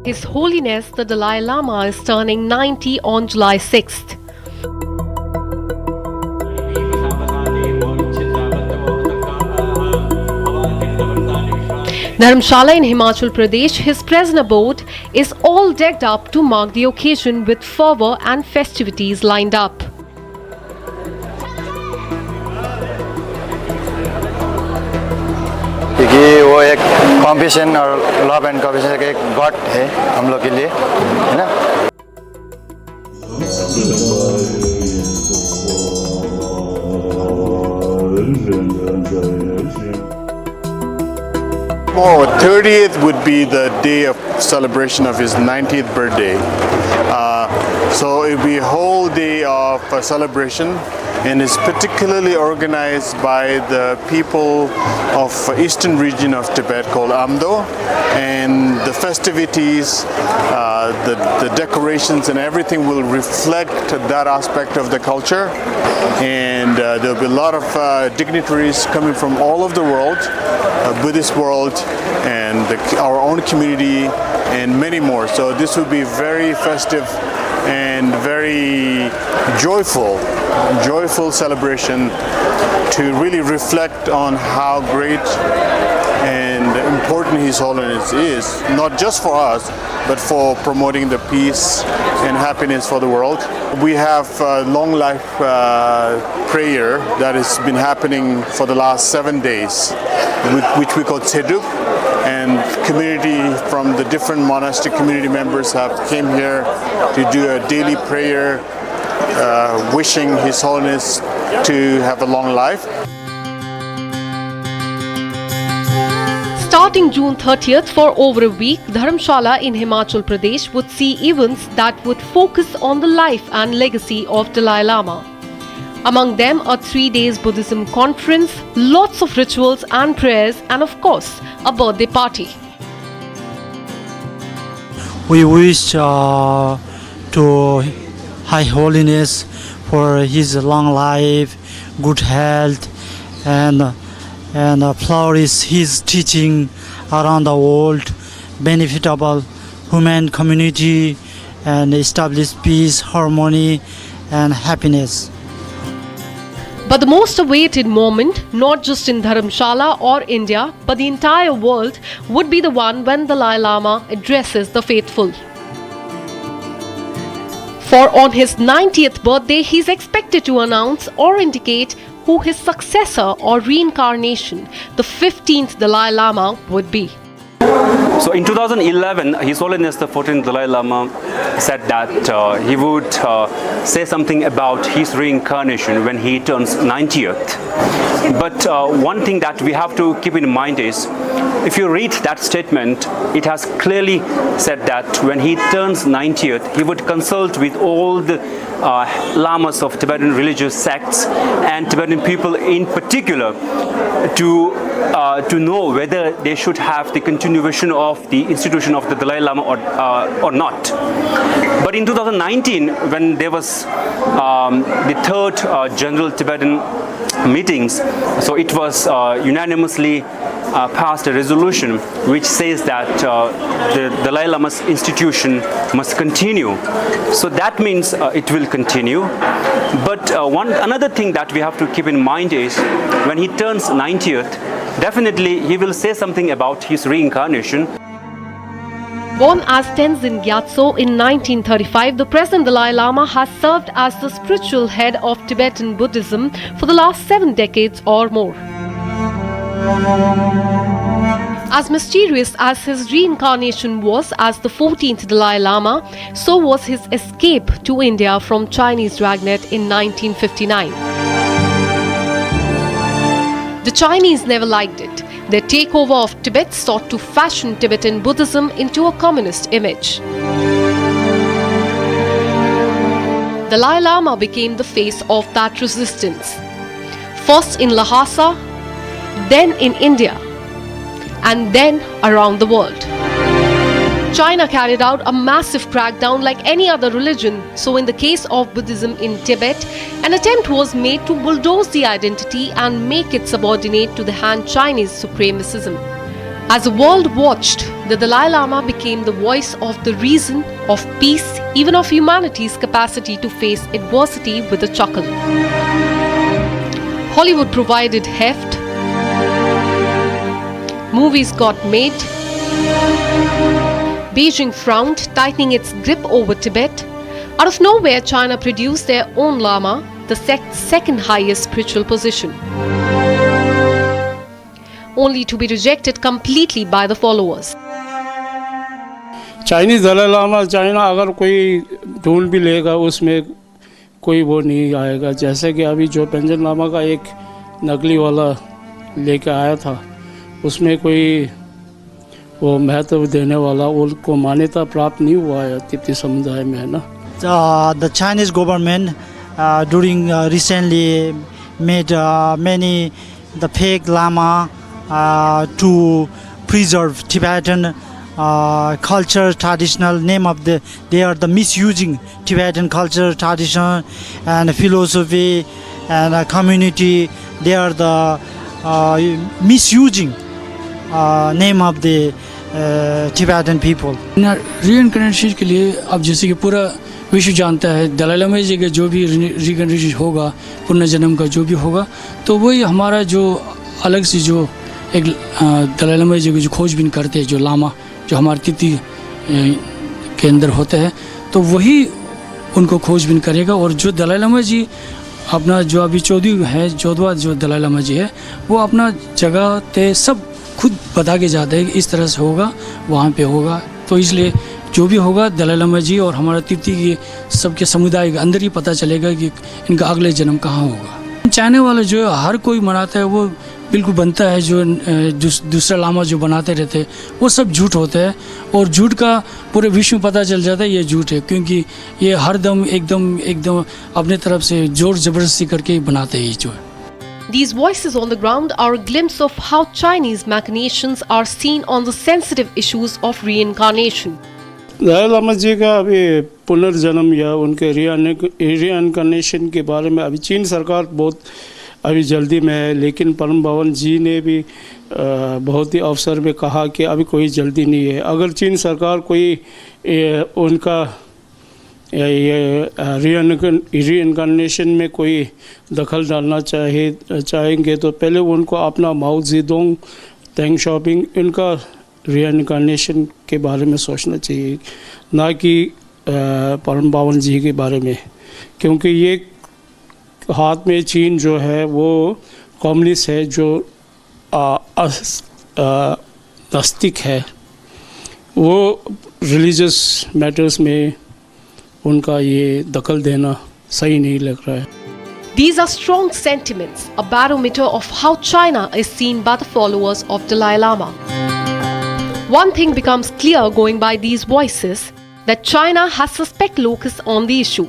His Holiness the Dalai Lama is turning 90 on July 6th. Dharamshala in Himachal Pradesh, his present abode, is all decked up to mark the occasion with fervour and festivities lined up. क्योंकि वो एक competition और love and competition का एक God है हम लोग के लिए, है ना? Oh, 30th would be the day of celebration of his 90th birthday. So it will be a whole day of celebration, and it's particularly organized by the people of eastern region of Tibet called Amdo, and the festivities, the decorations and everything will reflect that aspect of the culture, and there'll be a lot of dignitaries coming from all over the world, Buddhist world, and our own community, and many more. So this will be very festive and very joyful celebration to really reflect on how great and important His Holiness is, not just for us, but for promoting the peace and happiness for the world. We have long life prayer that has been happening for the last 7 days, which we call Tseduk, and community from the different monastic community members have came here to do a daily prayer, wishing His Holiness to have a long life. Starting June 30th for over a week, Dharamshala in Himachal Pradesh would see events that would focus on the life and legacy of Dalai Lama. Among them a 3 days Buddhism conference, lots of rituals and prayers, and of course, a birthday party. We wish to High Holiness for his long life, good health, and flourish his teaching around the world, benefit of human community, and establish peace, harmony, and happiness. But the most awaited moment, not just in Dharamshala or India, but the entire world, would be the one when Dalai Lama addresses the faithful. For on his 90th birthday, he is expected to announce or indicate who his successor or reincarnation, the 15th Dalai Lama, would be. So in 2011, His Holiness the 14th Dalai Lama said that he would say something about his reincarnation when he turns 90th. But one thing that we have to keep in mind is, if you read that statement, it has clearly said that when he turns 90th, he would consult with all the lamas of Tibetan religious sects and Tibetan people in particular to to know whether they should have the continuation of the institution of the Dalai Lama or not. But in 2019, when there was the third General Tibetan meetings, so it was unanimously passed a resolution which says that the Dalai Lama's institution must continue. So that means it will continue. But another thing that we have to keep in mind is when he turns 90th, definitely he will say something about his reincarnation. Born as Tenzin Gyatso in 1935, the present Dalai Lama has served as the spiritual head of Tibetan Buddhism for the last 7 decades or more. As mysterious as his reincarnation was as the 14th Dalai Lama, so was his escape to India from Chinese dragnet in 1959. The Chinese never liked it. Their takeover of Tibet sought to fashion Tibetan Buddhism into a communist image. Dalai Lama became the face of that resistance. First in Lhasa, then in India, and then around the world. China carried out a massive crackdown like any other religion. So in the case of Buddhism in Tibet, an attempt was made to bulldoze the identity and make it subordinate to the Han Chinese supremacism. As the world watched, the Dalai Lama became the voice of the reason, of peace, even of humanity's capacity to face adversity with a chuckle. Hollywood provided heft, movies got made, Beijing frowned, tightening its grip over Tibet. Out of nowhere, China produced their own Lama, the second highest spiritual position, only to be rejected completely by the followers. Chinese Dalai Lama China अगर कोई ढूंढ भी लेगा उसमें कोई वो नहीं आएगा, जैसे कि अभी जो पेंजन लामा का एक नकली वाला लेके आया था उसमें कोई वो महत्व देने वाला उनको मान्यता प्राप्त नहीं हुआ है तिब्बती समुदाय में, है ना. The Chinese government during recently made many the fake Lama to preserve Tibetan culture, traditional name of they are the misusing Tibetan culture, tradition and philosophy and community. They are the misusing name of the Tibetan people. Reincarnation के लिए अब जैसे कि पूरा विश्व जानता है दलाई लामा जी का जो भी रीइनकार्नेशन होगा, पुनर्जन्म का जो भी होगा, तो वही हमारा जो अलग से जो एक दलाई लामा जी की जो खोजबीन करते हैं, जो लामा जो हमारे तिब्बती के अंदर होते हैं, तो वही उनको खोजबीन करेगा. और जो दलाई लामा जी अपना जो अभी 14वां जो दलाई लामा जी है वो अपना जगह ते सब खुद बता के जाते हैं कि इस तरह से होगा, वहाँ पे होगा. तो इसलिए जो भी होगा दलाई लामा जी और हमारा तिब्बती के सबके समुदाय के अंदर ही पता चलेगा कि इनका अगले जन्म कहाँ होगा. चाइना वाला जो हर कोई मनाता है वो बिल्कुल बनता है, जो दूसरा लामा जो बनाते रहते हैं वो सब झूठ होता है और झूठ का पूरे विश्व में पता चल जाता है ये झूठ है, क्योंकि ये हर दम एकदम अपने तरफ से जोर जबरदस्ती करके ही बनाते हैं जो है. These voices on the ground are a glimpse of how Chinese machinations are seen on the sensitive issues of reincarnation. Dalai Lama जी का अभी पुनर्जन्म या उनके रीइनकार्नेशन के बारे में अभी चीन सरकार बहुत अभी जल्दी में है, लेकिन परम भवन जी ने भी बहुत ही अवसर में कहा कि अभी कोई जल्दी नहीं है. अगर चीन सरकार कोई उनका रीइनकार्नेशन में कोई दखल डालना चाहेंगे तो पहले उनको अपना माओ ज़ेडोंग, तेंग शॉपिंग इनका रीइनकार्नेशन के बारे में सोचना चाहिए, ना कि परम पावन जी के बारे में, क्योंकि ये हाथ में चीन जो है वो कम्युनिस्ट है, जो नास्तिक है, वो रिलीजियस मैटर्स में उनका ये दखल देना सही नहीं लग रहा है. These are strong sentiments, a barometer of how China is seen by the followers of Dalai Lama. One thing becomes clear going by these voices, that China has suspect locus on the issue.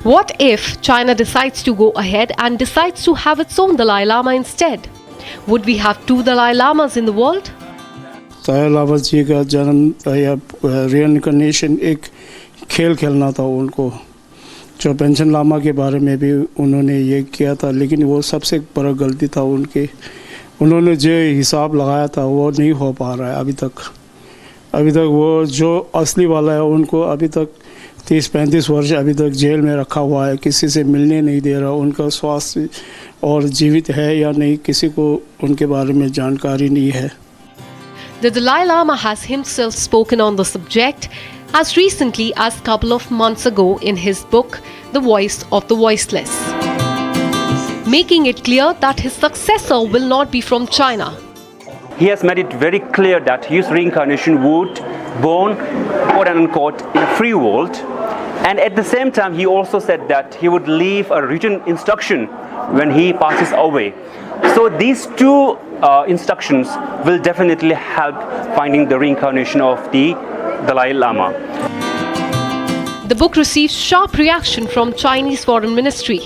What if China decides to go ahead and decides to have its own Dalai Lama instead? Would we have two Dalai Lamas in the world? Dalai Lama जी का जन्म या reincarnation एक खेल खेलना था उनको। जो pension Lama के बारे में भी उन्होंने ये किया था, लेकिन वो सबसे बड़ा गलती था उनके। उन्होंने जो हिसाब लगाया था वो नहीं हो पा रहा है अभी तक वो जो असली वाला है उनको अभी तक 30-35 वर्ष अभी तक जेल में रखा हुआ है, किसी से मिलने नहीं दे रहा। उनका स्वास्थ्य और जीवित है या नहीं किसी को उनके बारे में जानकारी नहीं है। The Dalai Lama has himself spoken on the subject as recently as a couple of months ago in his book, The Voice of the Voiceless, making it clear that his successor will not be from China. He has made it very clear that his reincarnation would born, quote unquote, in a free world. And at the same time, he also said that he would leave a written instruction when he passes away. So these two instructions will definitely help finding the reincarnation of the Dalai Lama. The book received sharp reaction from Chinese Foreign Ministry.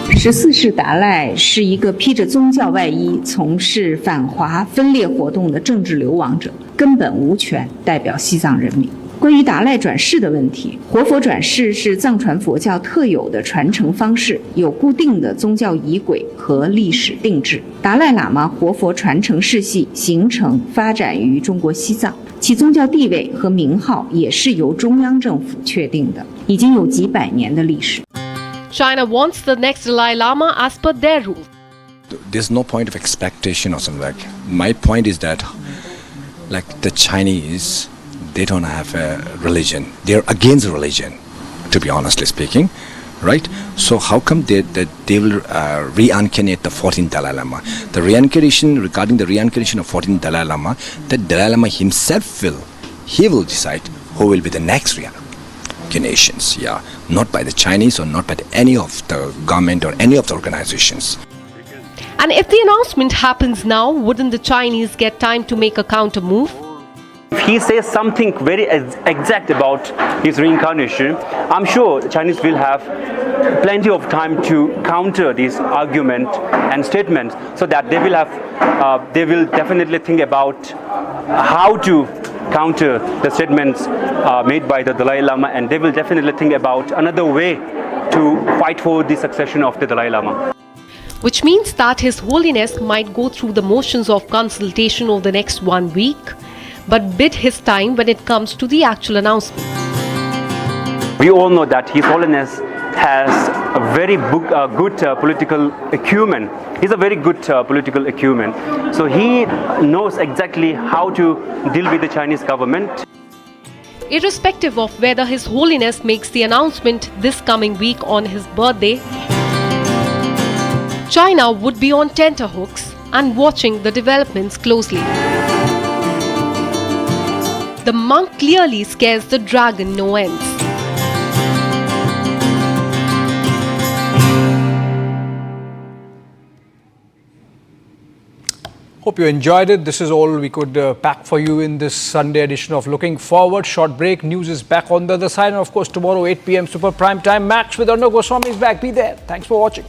14世达赖是一个披着宗教外衣从事反华分裂活动的政治流亡者，根本无权代表西藏人民。关于达赖转世的问题，活佛转世是藏传佛教特有的传承方式，有固定的宗教仪轨和历史定制。达赖喇嘛活佛传承世系形成发展于中国西藏，其宗教地位和名号也是由中央政府确定的，已经有几百年的历史。China wants the next Dalai Lama as per their rule. There's no point of expectation or something like. My point is that, like the Chinese, they don't have a religion. They're against religion, to be honestly speaking, right? So how come they will reincarnate the 14th Dalai Lama? The reincarnation, regarding the reincarnation of 14th Dalai Lama, the Dalai Lama himself will decide who will be the next reincarnations, yeah, not by the Chinese or not by any of the government or any of the organizations. And if the announcement happens now, wouldn't the Chinese get time to make a counter move? If he says something very exact about his reincarnation, I'm sure the Chinese will have plenty of time to counter this argument and statement, so that they will definitely think about how to counter the statements made by the Dalai Lama, and they will definitely think about another way to fight for the succession of the Dalai Lama. Which means that His Holiness might go through the motions of consultation over the next 1 week, but bid his time when it comes to the actual announcement. We all know that His Holiness has a very good political acumen. He's a very good political acumen. So he knows exactly how to deal with the Chinese government. Irrespective of whether His Holiness makes the announcement this coming week on his birthday, China would be on tenterhooks and watching the developments closely. The monk clearly scares the dragon no ends. Hope you enjoyed it. This is all we could pack for you in this Sunday edition of Looking Forward. Short break. News is back on the other side. And of course, tomorrow 8 p.m. Super Prime Time Match with Arnab Goswami is back. Be there. Thanks for watching.